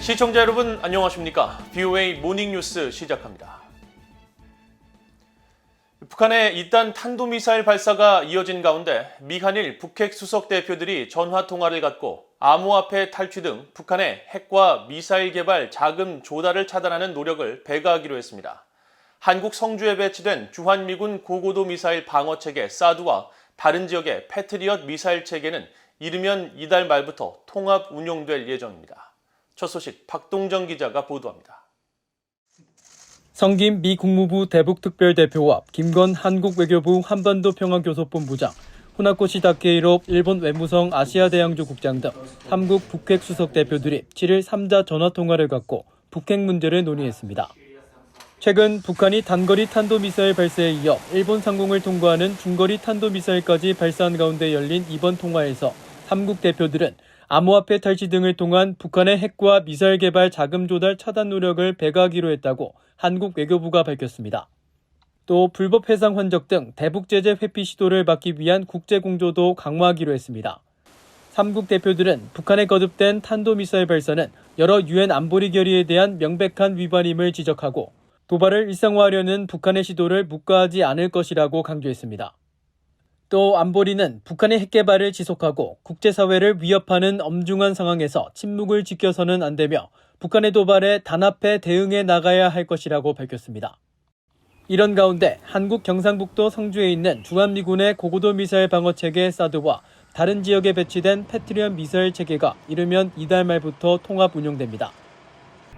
시청자 여러분 안녕하십니까? VOA 모닝뉴스 시작합니다. 북한의 잇단 탄도미사일 발사가 이어진 가운데 미한일 북핵 수석 대표들이 전화통화를 갖고 암호화폐 탈취 등 북한의 핵과 미사일 개발 자금 조달을 차단하는 노력을 배가하기로 했습니다. 한국 성주에 배치된 주한미군 고고도 미사일 방어체계 사드와 다른 지역의 패트리엇 미사일 체계는 이르면 이달 말부터 통합 운용될 예정입니다. 첫 소식 박동정 기자가 보도합니다. 성김 미 국무부 대북특별대표와 김건 한국 외교부 한반도 평화교섭본부장, 후나코시 다케이로 일본 외무성 아시아대양조 국장 등 3국 북핵 수석 대표들이 7일 3자 전화통화를 갖고 북핵 문제를 논의했습니다. 최근 북한이 단거리 탄도미사일 발사에 이어 일본 상공을 통과하는 중거리 탄도미사일까지 발사한 가운데 열린 이번 통화에서 3국 대표들은 암호화폐 탈취 등을 통한 북한의 핵과 미사일 개발 자금 조달 차단 노력을 배가하기로 했다고 한국 외교부가 밝혔습니다. 또 불법 해상 환적 등 대북 제재 회피 시도를 막기 위한 국제 공조도 강화하기로 했습니다. 3국 대표들은 북한에 거듭된 탄도미사일 발사는 여러 유엔 안보리 결의에 대한 명백한 위반임을 지적하고 도발을 일상화하려는 북한의 시도를 묵과하지 않을 것이라고 강조했습니다. 또 안보리는 북한의 핵 개발을 지속하고 국제사회를 위협하는 엄중한 상황에서 침묵을 지켜서는 안 되며 북한의 도발에 단합해 대응해 나가야 할 것이라고 밝혔습니다. 이런 가운데 한국 경상북도 성주에 있는 주한미군의 고고도 미사일 방어체계 사드와 다른 지역에 배치된 패트리엇 미사일 체계가 이르면 이달 말부터 통합 운용됩니다.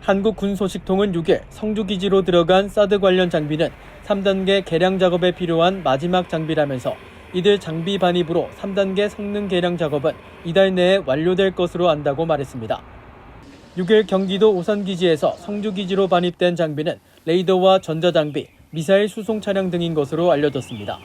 한국 군소식통은 6일 성주기지로 들어간 사드 관련 장비는 3단계 개량 작업에 필요한 마지막 장비라면서 이들 장비 반입으로 3단계 성능 개량 작업은 이달 내에 완료될 것으로 안다고 말했습니다. 6일 경기도 오산기지에서 성주기지로 반입된 장비는 레이더와 전자장비, 미사일 수송 차량 등인 것으로 알려졌습니다.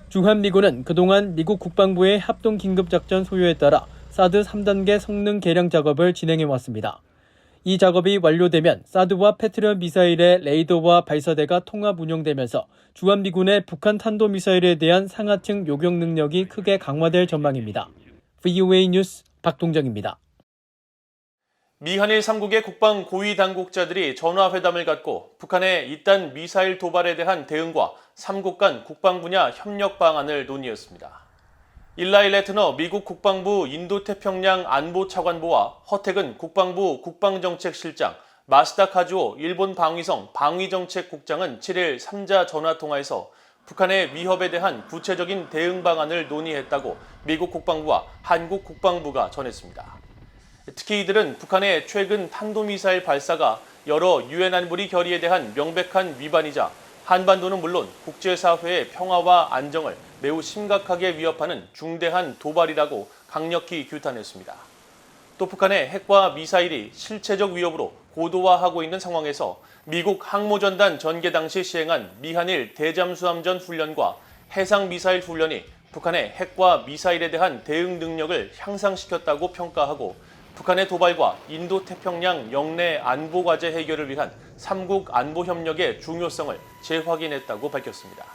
주한미군은 그동안 미국 국방부의 합동긴급작전 소요에 따라 사드 3단계 성능 개량 작업을 진행해왔습니다. 이 작업이 완료되면 사드와 패트리엇 미사일의 레이더와 발사대가 통합 운영되면서 주한미군의 북한 탄도미사일에 대한 상하층 요격 능력이 크게 강화될 전망입니다. VOA 뉴스 박동정입니다. 미한일 3국의 국방 고위 당국자들이 전화회담을 갖고 북한의 잇단 미사일 도발에 대한 대응과 3국 간 국방 분야 협력 방안을 논의했습니다. 일라이 레트너 미국 국방부 인도태평양 안보차관보와 허택은 국방부 국방정책실장, 마시다 카즈오 일본 방위성 방위정책국장은 7일 3자 전화통화에서 북한의 위협에 대한 구체적인 대응 방안을 논의했다고 미국 국방부와 한국 국방부가 전했습니다. 특히 이들은 북한의 최근 탄도미사일 발사가 여러 유엔 안보리 결의에 대한 명백한 위반이자 한반도는 물론 국제사회의 평화와 안정을 매우 심각하게 위협하는 중대한 도발이라고 강력히 규탄했습니다. 또 북한의 핵과 미사일이 실체적 위협으로 고도화하고 있는 상황에서 미국 항모전단 전개 당시 시행한 미한일 대잠수함전 훈련과 해상미사일 훈련이 북한의 핵과 미사일에 대한 대응 능력을 향상시켰다고 평가하고 북한의 도발과 인도태평양 영내 안보과제 해결을 위한 3국 안보협력의 중요성을 재확인했다고 밝혔습니다.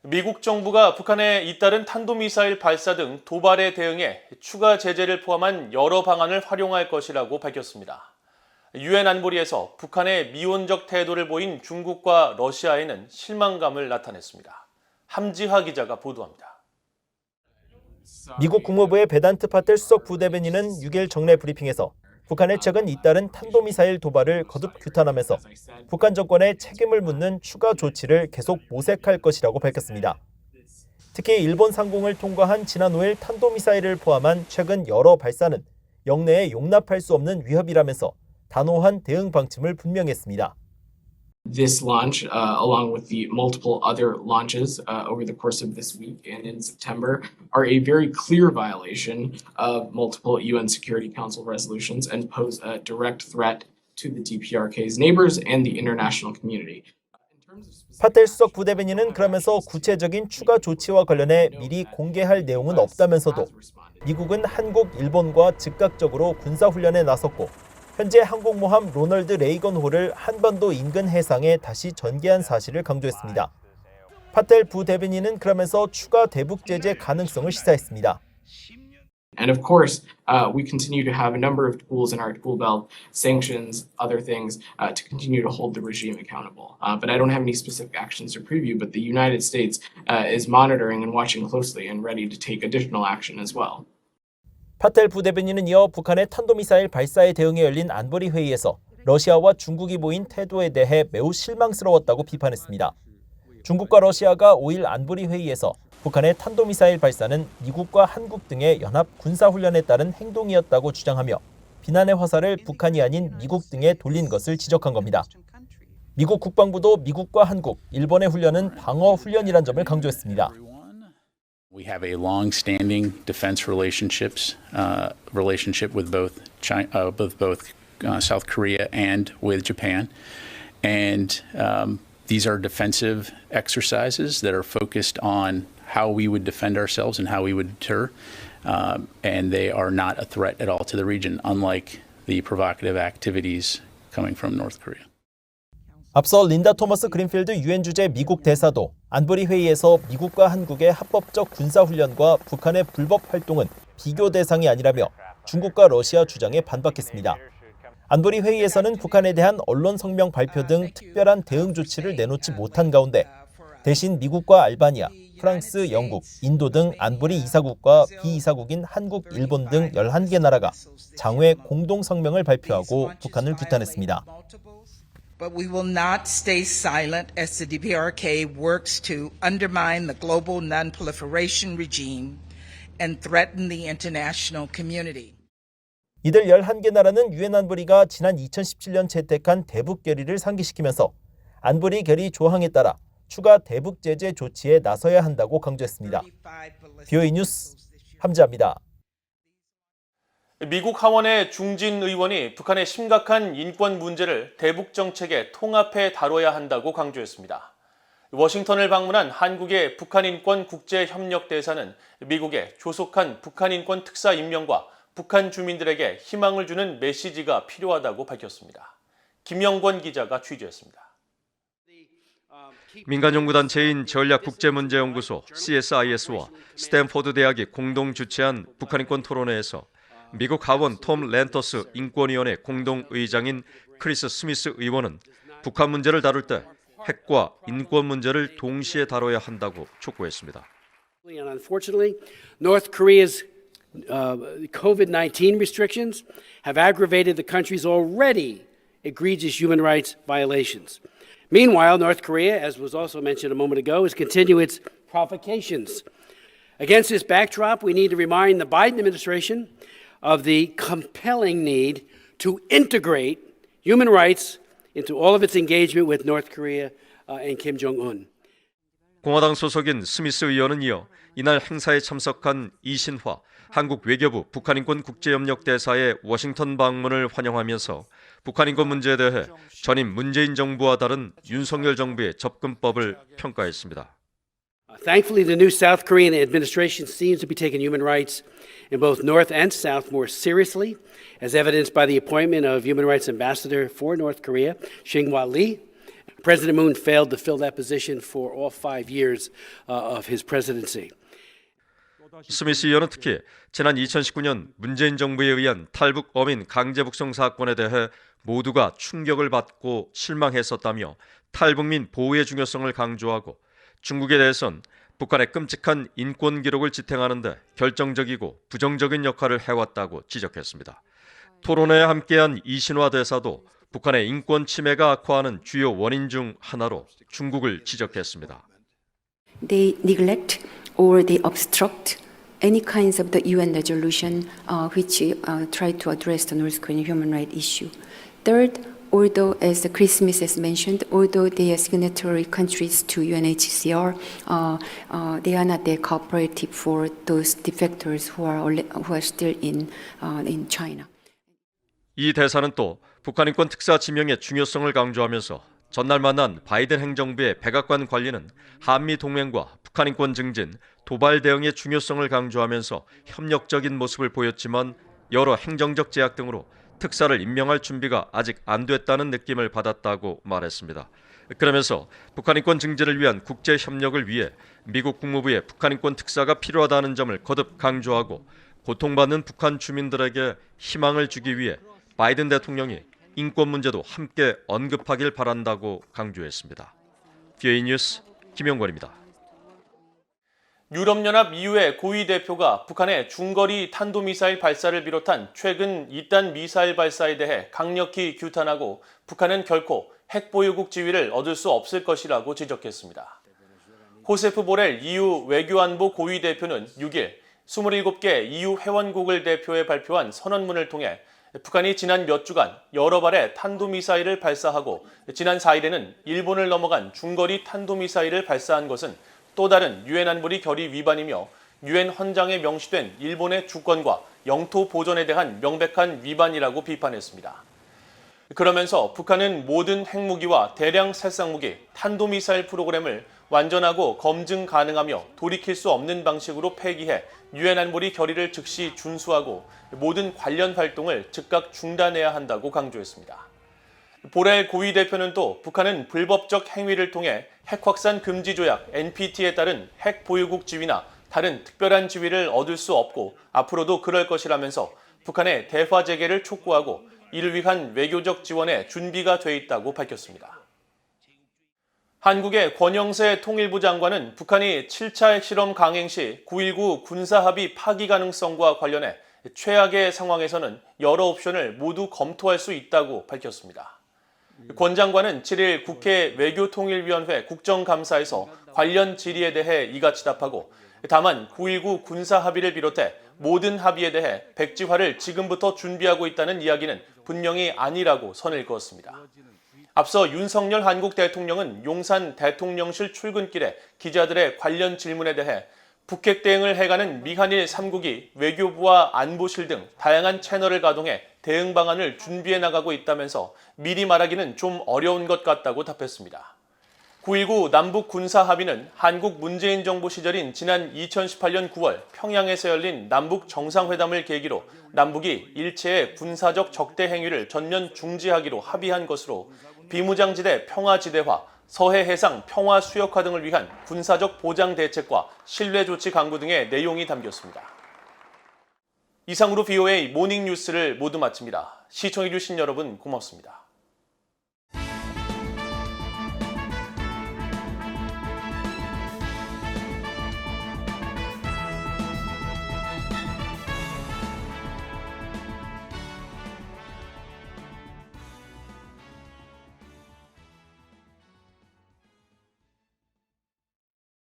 미국 정부가 북한의 잇따른 탄도미사일 발사 등 도발에 대응해 추가 제재를 포함한 여러 방안을 활용할 것이라고 밝혔습니다. 유엔 안보리에서 북한의 미온적 태도를 보인 중국과 러시아에는 실망감을 나타냈습니다. 함지하 기자가 보도합니다. 미국 국무부의 베단트 파텔 수석 부대변인은 6일 정례 브리핑에서 북한의 최근 잇따른 탄도미사일 도발을 거듭 규탄하면서 북한 정권에 책임을 묻는 추가 조치를 계속 모색할 것이라고 밝혔습니다. 특히 일본 상공을 통과한 지난 5일 탄도미사일을 포함한 최근 여러 발사는 영내에 용납할 수 없는 위협이라면서 단호한 대응 방침을 분명히 했습니다. This launch, along with the multiple other launches over the course of this week and in September, are a very clear violation of multiple UN Security Council resolutions and pose a direct threat to the DPRK's neighbors and the international community. 파텔 수석 부대변인은 그러면서 구체적인 추가 조치와 관련해 미리 공개할 내용은 없다면서도 미국은 한국, 일본과 즉각적으로 군사훈련에 나섰고 현재 항공모함 로널드 레이건호를 한반도 인근 해상에 다시 전개한 사실을 강조했습니다. 파텔 부대변인은 그러면서 추가 대북 제재 가능성을 시사했습니다. And of course, we continue to have a number of tools in our tool belt, sanctions, other things, to continue to hold the regime accountable. But I don't have any specific actions to preview, but the United States is monitoring and watching closely and ready to take additional action as well. 파텔 부대변인은 이어 북한의 탄도미사일 발사에 대응해 열린 안보리 회의에서 러시아와 중국이 보인 태도에 대해 매우 실망스러웠다고 비판했습니다. 중국과 러시아가 5일 안보리 회의에서 북한의 탄도미사일 발사는 미국과 한국 등의 연합 군사훈련에 따른 행동이었다고 주장하며 비난의 화살을 북한이 아닌 미국 등에 돌린 것을 지적한 겁니다. 미국 국방부도 미국과 한국, 일본의 훈련은 방어 훈련이란 점을 강조했습니다. We have a long-standing defense relationship with both South Korea and with Japan, and these are defensive exercises that are focused on how we would defend ourselves and how we would deter, and they are not a threat at all to the region, unlike the provocative activities coming from North Korea. 앞서 린다 토머스 그린필드 유엔 주재 미국 대사도 안보리 회의에서 미국과 한국의 합법적 군사훈련과 북한의 불법 활동은 비교 대상이 아니라며 중국과 러시아 주장에 반박했습니다. 안보리 회의에서는 북한에 대한 언론 성명 발표 등 특별한 대응 조치를 내놓지 못한 가운데 대신 미국과 알바니아, 프랑스, 영국, 인도 등 안보리 이사국과 비이사국인 한국, 일본 등 11개 나라가 장외 공동 성명을 발표하고 북한을 규탄했습니다. But we will not stay silent as the DPRK works to undermine the global non-proliferation regime and threaten the international community. 이들 11개 나라는 유엔 안보리가 지난 2017년 채택한 대북 결의를 상기시키면서 안보리 결의 조항에 따라 추가 대북 제재 조치에 나서야 한다고 강조했습니다. BOE 뉴스 함지아입니다. 미국 하원의 중진 의원이 북한의 심각한 인권 문제를 대북 정책에 통합해 다뤄야 한다고 강조했습니다. 워싱턴을 방문한 한국의 북한인권 국제협력대사는 미국의 조속한 북한인권 특사 임명과 북한 주민들에게 희망을 주는 메시지가 필요하다고 밝혔습니다. 김영권 기자가 취재했습니다. 민간연구단체인 전략국제문제연구소 CSIS와 스탠포드 대학이 공동 주최한 북한인권 토론회에서 미국 하원 톰 랜터스 인권위원회 공동의장인 크리스 스미스 의원은 북한 문제를 다룰 때 핵과 인권 문제를 동시에 다뤄야 한다고 촉구했습니다. Unfortunately, North Korea's COVID-19 restrictions have aggravated the country's already egregious human rights violations. Meanwhile, North Korea, as was also mentioned a moment ago, is continuing its provocations. Against this backdrop, we need to remind the Biden administration of the compelling need to integrate human rights into all of its engagement with North Korea and Kim Jong-un. 공화당 소속인 스미스 의원은 이어 이날 행사에 참석한 이신화 한국 외교부 북한인권 국제협력대사의 워싱턴 방문을 환영하면서 북한인권 문제에 대해 전임 문재인 정부와 다른 윤석열 정부의 접근법을 평가했습니다. Thankfully, the new South Korean administration seems to be taking human rights in both North and South more seriously, as evidenced by the appointment of Human Rights Ambassador for North Korea, Shing-Hwa Lee. President Moon failed to fill that position for all 5 years of his presidency. 스미스 의원은 특히 지난 2019년 문재인 정부에 의한 탈북 어민 강제 북송 사건에 대해 모두가 충격을 받고 실망했었다며 탈북민 보호의 중요성을 강조하고 중국에 대해선 북한의 끔찍한 인권 기록을 지탱하는 데 결정적이고 부정적인 역할을 해왔다고 지적했습니다. 토론회에 함께한 이신화 대사도 북한의 인권 침해가 악화하는 주요 원인 중 하나로 중국을 지적했습니다. They neglect or they obstruct any kinds of the UN resolution which try to address the North Korean human rights issue. Third, although, as Chris Smith has mentioned, although they are signatory countries to UNHCR, they are not that cooperative for those defectors who are still in China. 이 대사는 또 북한인권 특사 지명의 중요성을 강조하면서 전날 만난 바이든 행정부의 백악관 관리는 한미 동맹과 북한인권 증진, 도발 대응의 중요성을 강조하면서 협력적인 모습을 보였지만 여러 행정적 제약 등으로 특사를 임명할 준비가 아직 안 됐다는 느낌을 받았다고 말했습니다. 그러면서 북한인권 증진을 위한 국제 협력을 위해 미국 국무부의 북한인권 특사가 필요하다는 점을 거듭 강조하고 고통받는 북한 주민들에게 희망을 주기 위해 바이든 대통령이 인권 문제도 함께 언급하길 바란다고 강조했습니다. BOA 뉴스 김영권입니다. 유럽연합 EU의 고위 대표가 북한의 중거리 탄도미사일 발사를 비롯한 최근 이딴 미사일 발사에 대해 강력히 규탄하고 북한은 결코 핵보유국 지위를 얻을 수 없을 것이라고 지적했습니다. 호세프 보렐 EU 외교안보 고위 대표는 6일 27개 EU 회원국을 대표해 발표한 선언문을 통해 북한이 지난 몇 주간 여러 발의 탄도미사일을 발사하고 지난 4일에는 일본을 넘어간 중거리 탄도미사일을 발사한 것은 또 다른 유엔 안보리 결의 위반이며 유엔 헌장에 명시된 일본의 주권과 영토 보존에 대한 명백한 위반이라고 비판했습니다. 그러면서 북한은 모든 핵무기와 대량 살상무기, 탄도미사일 프로그램을 완전하고 검증 가능하며 돌이킬 수 없는 방식으로 폐기해 유엔 안보리 결의를 즉시 준수하고 모든 관련 활동을 즉각 중단해야 한다고 강조했습니다. 보렐 고위 대표는 또 북한은 불법적 행위를 통해 핵 확산 금지 조약 NPT에 따른 핵 보유국 지위나 다른 특별한 지위를 얻을 수 없고 앞으로도 그럴 것이라면서 북한의 대화 재개를 촉구하고 이를 위한 외교적 지원에 준비가 돼 있다고 밝혔습니다. 한국의 권영세 통일부 장관은 북한이 7차 핵실험 강행 시 9.19 군사합의 파기 가능성과 관련해 최악의 상황에서는 여러 옵션을 모두 검토할 수 있다고 밝혔습니다. 권 장관은 7일 국회 외교통일위원회 국정감사에서 관련 질의에 대해 이같이 답하고 다만 9.19 군사합의를 비롯해 모든 합의에 대해 백지화를 지금부터 준비하고 있다는 이야기는 분명히 아니라고 선을 그었습니다. 앞서 윤석열 한국 대통령은 용산 대통령실 출근길에 기자들의 관련 질문에 대해 북핵 대응을 해가는 미한일 3국이 외교부와 안보실 등 다양한 채널을 가동해 대응 방안을 준비해 나가고 있다면서 미리 말하기는 좀 어려운 것 같다고 답했습니다. 9.19 남북 군사 합의는 한국 문재인 정부 시절인 지난 2018년 9월 평양에서 열린 남북 정상회담을 계기로 남북이 일체의 군사적 적대 행위를 전면 중지하기로 합의한 것으로 비무장지대 평화지대화, 서해 해상 평화 수역화 등을 위한 군사적 보장 대책과 신뢰 조치 강구 등의 내용이 담겼습니다. 이상으로 BOA 모닝 뉴스를 모두 마칩니다. 시청해주신 여러분 고맙습니다.